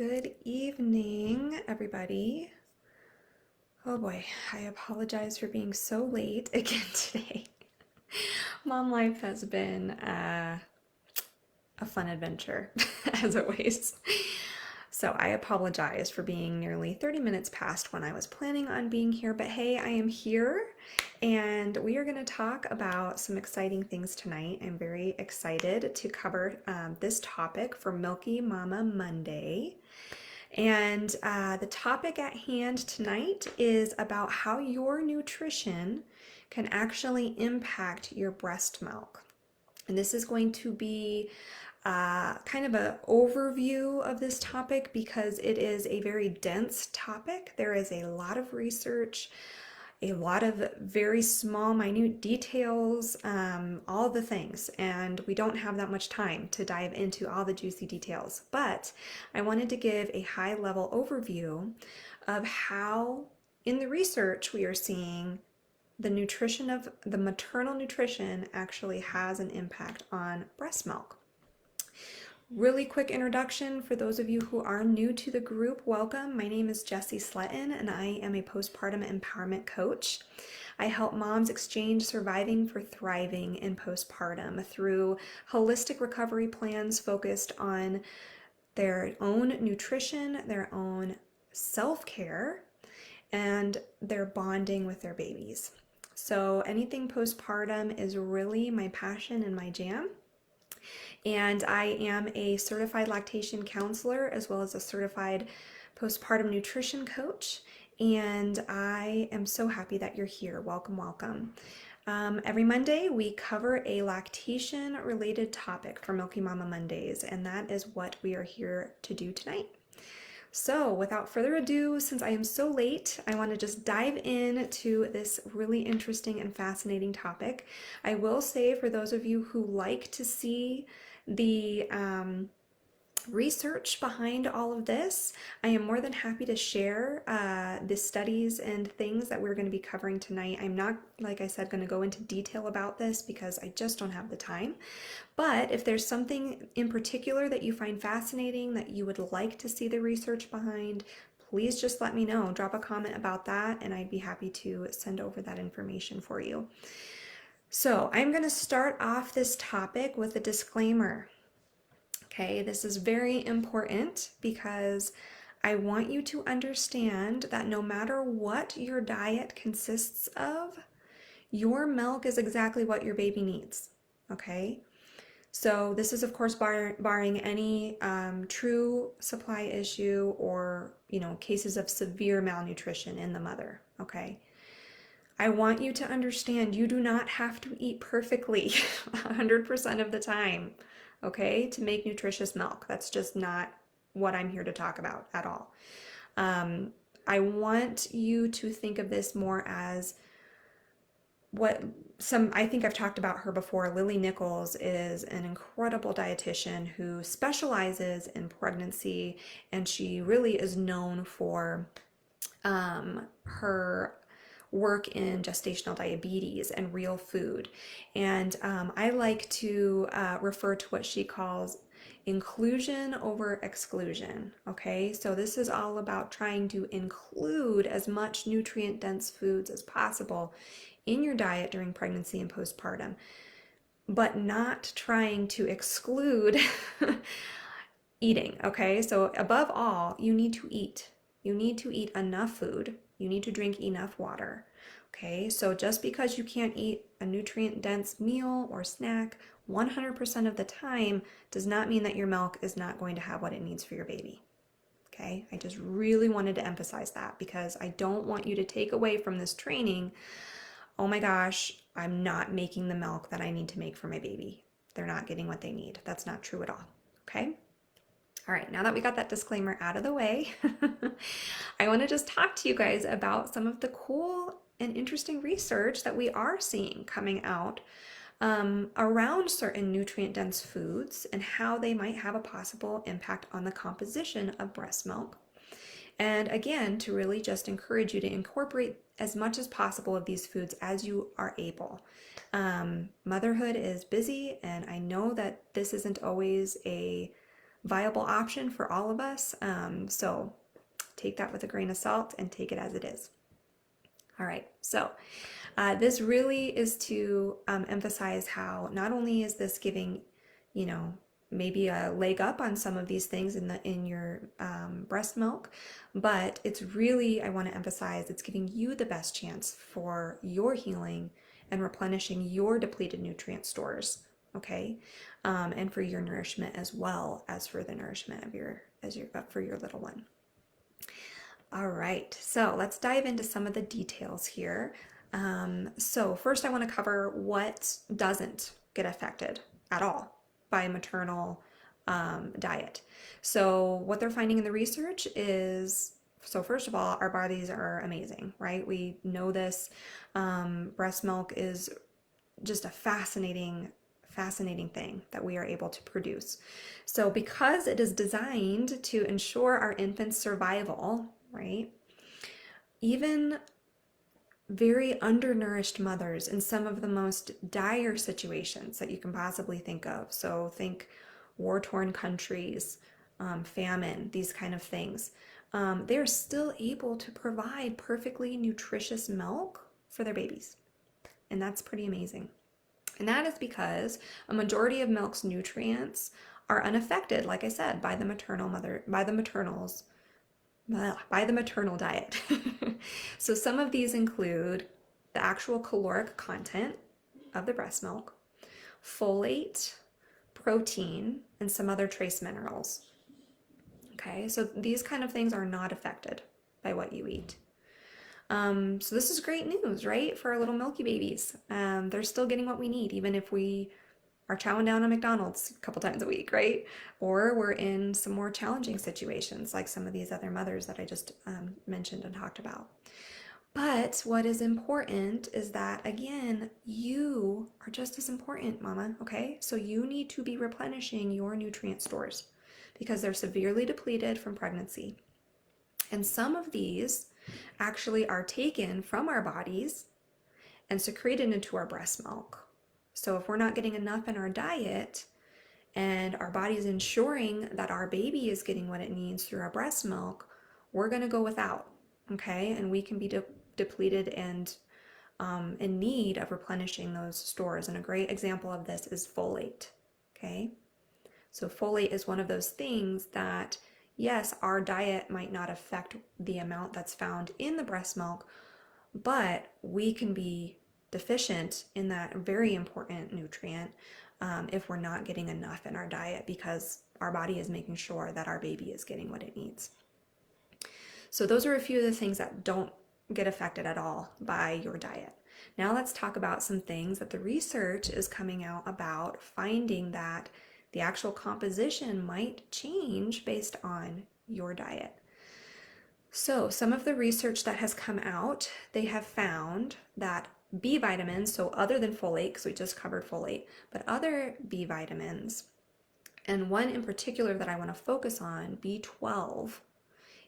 Good evening, everybody. Oh boy, I apologize for being so late again today. Mom life has been a fun adventure, as always. So I apologize for being nearly 30 minutes past when I was planning on being here, but hey, I am here and we are going to talk about some exciting things tonight. I'm very excited to cover this topic for Milky Mama Monday. And the topic at hand tonight is about how your nutrition can actually impact your breast milk. And this is going to be kind of an overview of this topic because it is a very dense topic. There is a lot of research, a lot of very small, minute details, all the things. And we don't have that much time to dive into all the juicy details. But I wanted to give a high level overview of how, in the research, we are seeing the nutrition of the maternal nutrition actually has an impact on breast milk. Really quick introduction for those of you who are new to the group, welcome. My name is Jessie Sletton and I am a postpartum empowerment coach. I help moms exchange surviving for thriving in postpartum through holistic recovery plans focused on their own nutrition, their own self-care, and their bonding with their babies. So anything postpartum is really my passion and my jam. And I am a certified lactation counselor as well as a certified postpartum nutrition coach. And I am so happy that you're here. Welcome, welcome. Every Monday, we cover a lactation related topic for Milky Mama Mondays, and that is what we are here to do tonight. So without further ado, since I am so late, I want to just dive into this really interesting and fascinating topic. I will say for those of you who like to see the research behind all of this, I am more than happy to share the studies and things that we're going to be covering tonight. I'm not, like I said, going to go into detail about this because I just don't have the time. But if there's something in particular that you find fascinating, that you would like to see the research behind, please just let me know. Drop a comment about that and I'd be happy to send over that information for you. So I'm going to start off this topic with a disclaimer. Okay, this is very important because I want you to understand that no matter what your diet consists of, your milk is exactly what your baby needs. Okay, so this is of course barring any true supply issue or cases of severe malnutrition in the mother. Okay, I want you to understand you do not have to eat perfectly 100% of the time, okay, to make nutritious milk. That's just not what I'm here to talk about at all. I want you to think of this more as I think I've talked about her before. Lily Nichols is an incredible dietitian who specializes in pregnancy, and she really is known for her work in gestational diabetes and real food. And I like to refer to what she calls inclusion over exclusion. Okay, so this is all about trying to include as much nutrient dense foods as possible in your diet during pregnancy and postpartum, but not trying to exclude eating. Okay, so above all, you need to eat. You need to eat enough food. You need to drink enough water. Okay, so just because you can't eat a nutrient dense meal or snack 100% of the time does not mean that your milk is not going to have what it needs for your baby. Okay, I just really wanted to emphasize that because I don't want you to take away from this training, oh my gosh, I'm not making the milk that I need to make for my baby. They're not getting what they need. That's not true at all. Okay. All right, now that we got that disclaimer out of the way, I want to just talk to you guys about some of the cool and interesting research that we are seeing coming out around certain nutrient-dense foods and how they might have a possible impact on the composition of breast milk. And again, to really just encourage you to incorporate as much as possible of these foods as you are able. Motherhood is busy, and I know that this isn't always a viable option for all of us. So take that with a grain of salt and take it as it is. All right, so this really is to emphasize how not only is this giving, you know, maybe a leg up on some of these things in your breast milk, but it's really, I want to emphasize, it's giving you the best chance for your healing and replenishing your depleted nutrient stores, okay, and for your nourishment as well as for the nourishment of for your little one. All right, so let's dive into some of the details here. So first I want to cover what doesn't get affected at all by maternal diet. So what they're finding in the research is, so first of all, our bodies are amazing, right? We know this. Breast milk is just a fascinating thing that we are able to produce. So because it is designed to ensure our infant's survival, right? Even very undernourished mothers in some of the most dire situations that you can possibly think of. So think war-torn countries, famine, these kind of things. They're still able to provide perfectly nutritious milk for their babies. And that's pretty amazing. And that is because a majority of milk's nutrients are unaffected, like I said, by the maternal diet. So some of these include the actual caloric content of the breast milk, folate, protein, and some other trace minerals. Okay, so these kind of things are not affected by what you eat. So this is great news, right? For our little milky babies. They're still getting what we need, even if we are chowing down on McDonald's a couple times a week, right? Or we're in some more challenging situations like some of these other mothers that I just mentioned and talked about. But what is important is that, again, you are just as important, mama, okay? So you need to be replenishing your nutrient stores because they're severely depleted from pregnancy. And some of these actually are taken from our bodies and secreted into our breast milk. So if we're not getting enough in our diet and our body is ensuring that our baby is getting what it needs through our breast milk, we're going to go without, okay? And we can be depleted and in need of replenishing those stores. And a great example of this is folate, okay? So folate is one of those things that, yes, our diet might not affect the amount that's found in the breast milk, but we can be deficient in that very important nutrient if we're not getting enough in our diet because our body is making sure that our baby is getting what it needs. So those are a few of the things that don't get affected at all by your diet. Now let's talk about some things that the research is coming out about, finding that the actual composition might change based on your diet. So some of the research that has come out, they have found that B vitamins, so other than folate, because we just covered folate, but other B vitamins, and one in particular that I want to focus on, B12,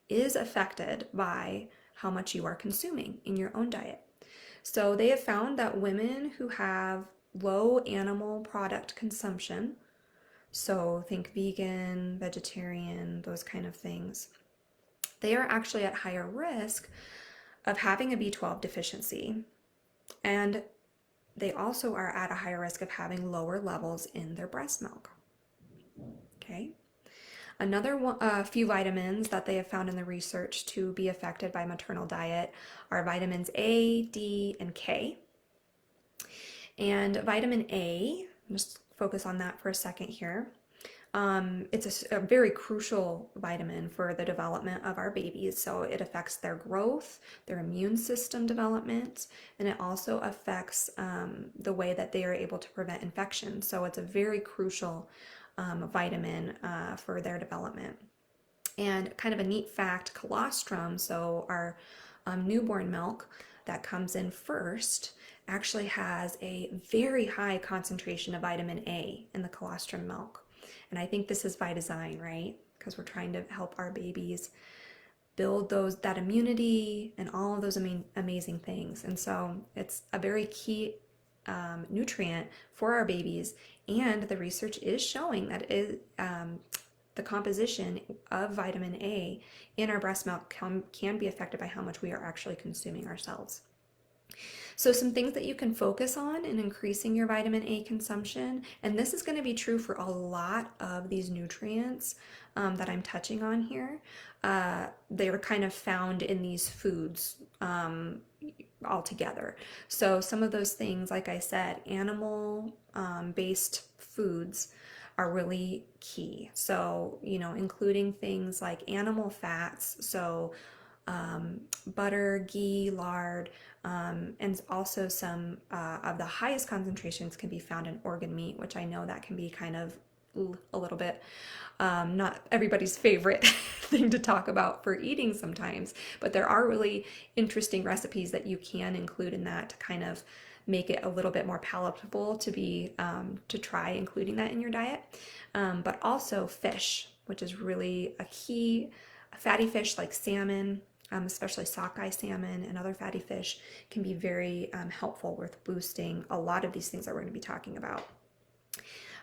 is affected by how much you are consuming in your own diet. So they have found that women who have low animal product consumption, so think vegan, vegetarian, those kind of things, they are actually at higher risk of having a B12 deficiency. And they also are at a higher risk of having lower levels in their breast milk. Okay. Another few vitamins that they have found in the research to be affected by maternal diet are vitamins A, D, and K. And vitamin A, just focus on that for a second here. It's a very crucial vitamin for the development of our babies. So it affects their growth, their immune system development, and it also affects the way that they are able to prevent infection. So it's a very crucial vitamin for their development. And kind of a neat fact, colostrum, so our newborn milk that comes in first, actually has a very high concentration of vitamin A in the colostrum milk. And I think this is by design, right? Because we're trying to help our babies build that immunity and all of those amazing things. And so it's a very key nutrient for our babies. And the research is showing that it the composition of vitamin A in our breast milk can be affected by how much we are actually consuming ourselves. So some things that you can focus on in increasing your vitamin A consumption, and this is going to be true for a lot of these nutrients that I'm touching on here. They are kind of found in these foods altogether. So some of those things, like I said, animal based foods are really key. So, including things like animal fats, so butter, ghee, lard, and also some of the highest concentrations can be found in organ meat, which I know that can be kind of a little bit not everybody's favorite thing to talk about for eating sometimes, but there are really interesting recipes that you can include in that to kind of make it a little bit more palatable to try including that in your diet. But also fish, which is really a key. Fatty fish like salmon, especially sockeye salmon and other fatty fish, can be very helpful with boosting a lot of these things that we're going to be talking about.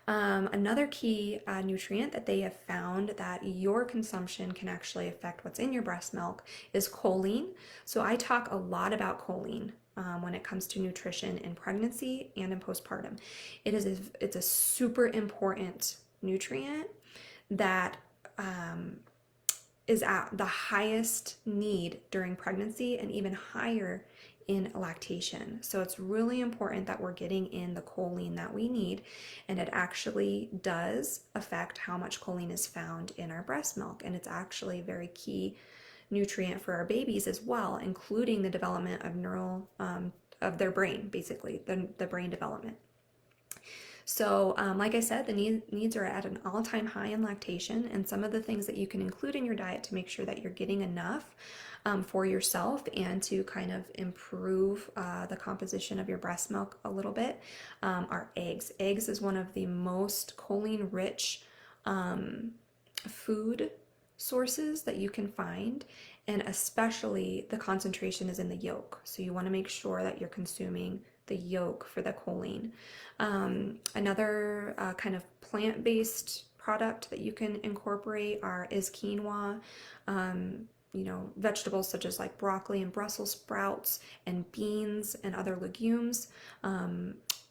Another key nutrient that they have found that your consumption can actually affect what's in your breast milk is choline. So I talk a lot about choline when it comes to nutrition in pregnancy and in postpartum. It's a super important nutrient that is at the highest need during pregnancy and even higher in lactation. So it's really important that we're getting in the choline that we need, and it actually does affect how much choline is found in our breast milk, and it's actually a very key nutrient for our babies as well, including the development of their brain, basically the brain development. So like I said, the needs are at an all-time high in lactation, and some of the things that you can include in your diet to make sure that you're getting enough for yourself and to kind of improve the composition of your breast milk a little bit are eggs. Eggs is one of the most choline-rich food sources that you can find, and especially the concentration is in the yolk. So you want to make sure that you're consuming the yolk for the choline. Another kind of plant-based product that you can incorporate is quinoa. Vegetables such as like broccoli and Brussels sprouts and beans and other legumes.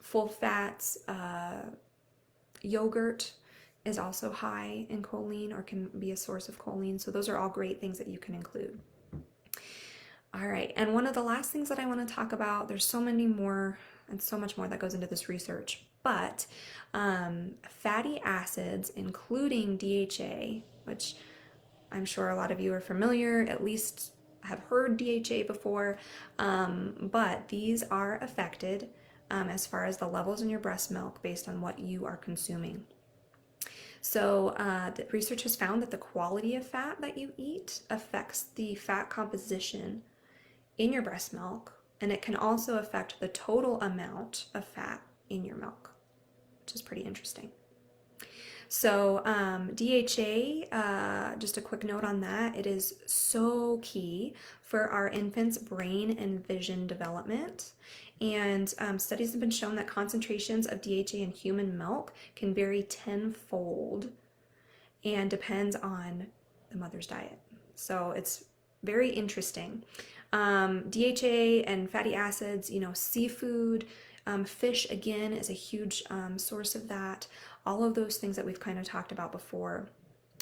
Full fats, yogurt is also high in choline or can be a source of choline. So those are all great things that you can include. All right, and one of the last things that I want to talk about, there's so many more and so much more that goes into this research, but fatty acids, including DHA, which I'm sure a lot of you are familiar, at least have heard DHA before, but these are affected as far as the levels in your breast milk based on what you are consuming. So the research has found that the quality of fat that you eat affects the fat composition in your breast milk, and it can also affect the total amount of fat in your milk, which is pretty interesting. So DHA, just a quick note on that, it is so key for our infants' brain and vision development. And studies have been shown that concentrations of DHA in human milk can vary tenfold and depends on the mother's diet. So it's very interesting. DHA and fatty acids, seafood, fish again is a huge source of that. All of those things that we've kind of talked about before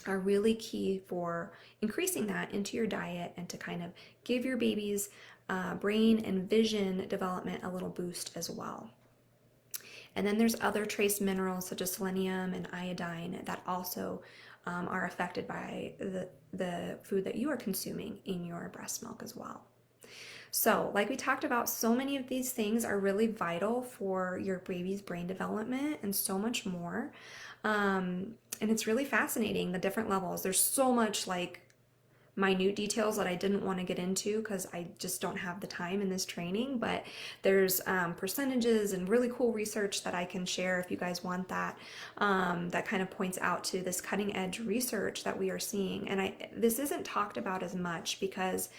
are really key for increasing that into your diet and to kind of give your baby's brain and vision development a little boost as well. And then there's other trace minerals such as selenium and iodine that also are affected by the food that you are consuming in your breast milk as well. So, like we talked about, so many of these things are really vital for your baby's brain development and so much more. And it's really fascinating, the different levels. There's so much like minute details that I didn't want to get into because I just don't have the time in this training, but there's percentages and really cool research that I can share if you guys want that, that kind of points out to this cutting edge research that we are seeing. And this isn't talked about as much because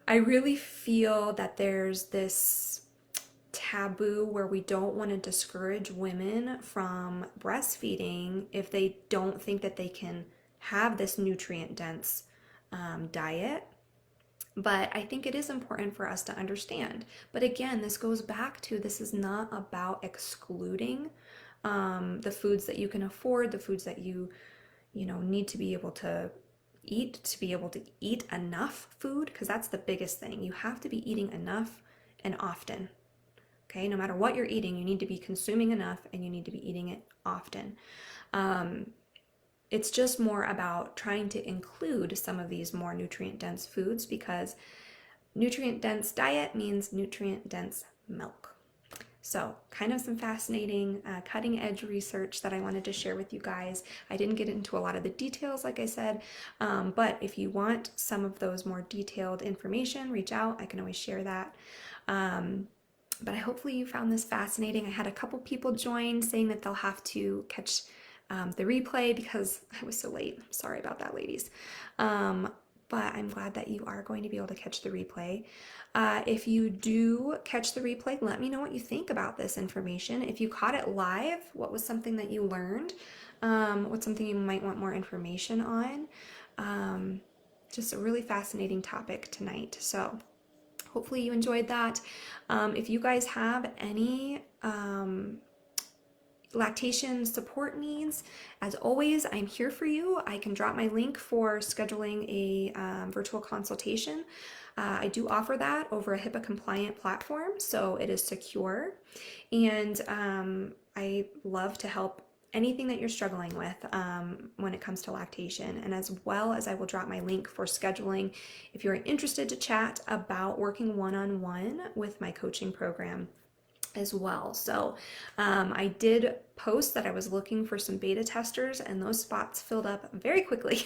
I really feel that there's this taboo where we don't want to discourage women from breastfeeding if they don't think that they can have this nutrient dense diet. But I think it is important for us to understand. But again, this goes back to, this is not about excluding the foods that you can afford, the foods that you know, need to be able to be able to eat enough food, because that's the biggest thing. You have to be eating enough and often. Okay, no matter what you're eating, you need to be consuming enough and you need to be eating it often. It's just more about trying to include some of these more nutrient dense foods, because nutrient dense diet means nutrient dense milk. So, kind of some fascinating cutting edge research that I wanted to share with you guys. I didn't get into a lot of the details, like I said, but if you want some of those more detailed information, reach out. I can always share that. But hopefully you found this fascinating. I had a couple people join saying that they'll have to catch the replay because I was so late. Sorry about that, ladies. But I'm glad that you are going to be able to catch the replay. If you do catch the replay, let me know what you think about this information. If you caught it live, what was something that you learned? What's something you might want more information on? Just a really fascinating topic tonight. So hopefully you enjoyed that. If you guys have any lactation support needs, as always, I'm here for you. I can drop my link for scheduling a virtual consultation. I do offer that over a HIPAA compliant platform, so it is secure. And I love to help anything that you're struggling with when it comes to lactation. And as well as I will drop my link for scheduling if you're interested to chat about working one-on-one with my coaching program as well. So I did post that I was looking for some beta testers, and those spots filled up very quickly.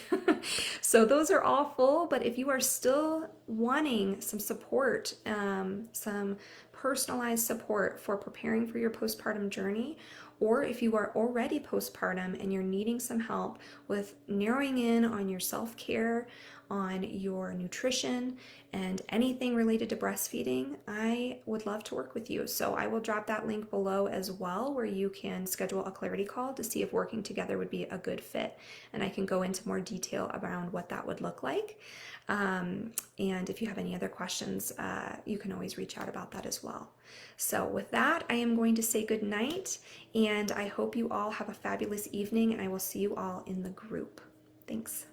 So those are all full, but if you are still wanting some support, some personalized support for preparing for your postpartum journey, or if you are already postpartum and you're needing some help with narrowing in on your self-care, on your nutrition, and anything related to breastfeeding, I would love to work with you. So I will drop that link below as well, where you can schedule a clarity call to see if working together would be a good fit. And I can go into more detail around what that would look like. And if you have any other questions, you can always reach out about that as well. So with that, I am going to say good night, and I hope you all have a fabulous evening, and I will see you all in the group. Thanks.